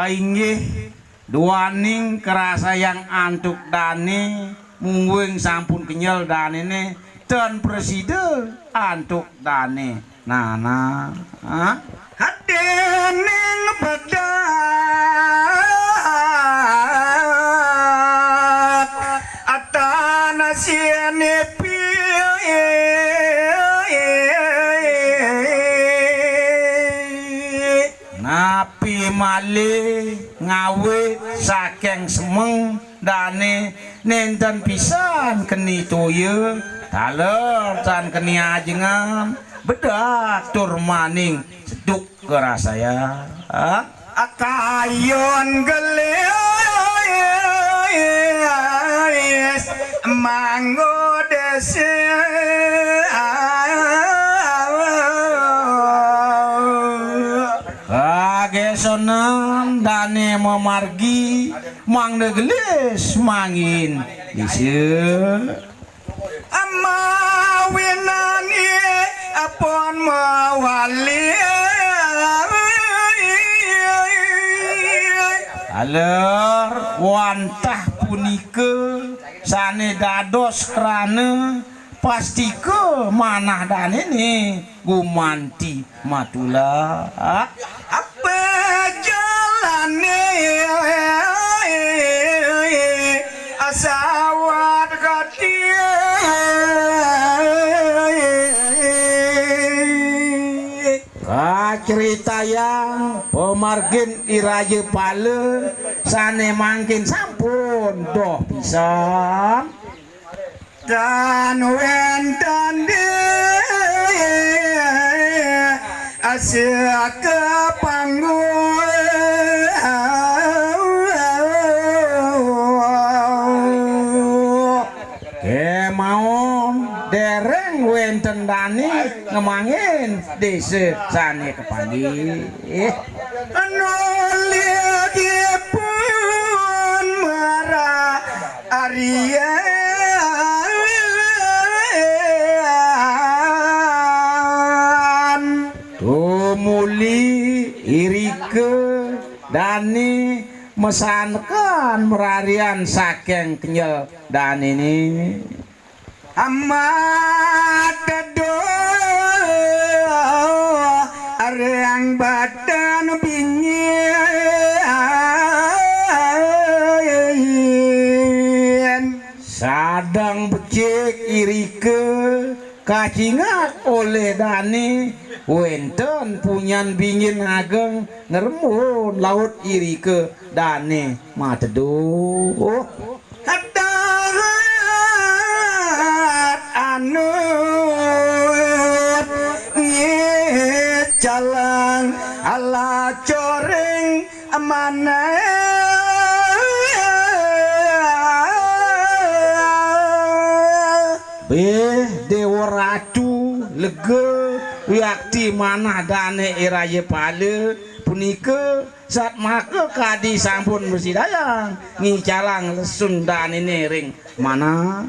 Inggih duaning kerasa yang antuk dani mungwing sampun kenyal danine dan presiden antuk dani nana hadening bedak atana siene napi malih ngawe saking semeng dane nenten pisan keni toye taler tan keni ajengan bedak tur maning seduk kerasaya akayon gelis manggo dese sonem dane memargi mang negelis mangin dise amawenani apon mawali aler wantah punike sane dados krana pasti ke manah dane nih gumanti matula apa jalane asawat katia cerita yang pemargin iraje pale sane mangkin sampun doh pisan dan wendan de asia ke panggung kemaon dereng wenten dani ngemangin desa sane kepandi nulia pun marah Arya muli irike dani mesankan merarian saking kenyal dan ini amat dedo areng badan bingin sadang becik irike kacingat oleh dani wenten punyan bingin ageng ngerembun laut iri ke dane mateduh hadat anut jalan ala coreng mana dewa ratu lega yakti manah dane iraye pale punike saat maka kadi sampun besidayang ngicalang lesun dane ring mana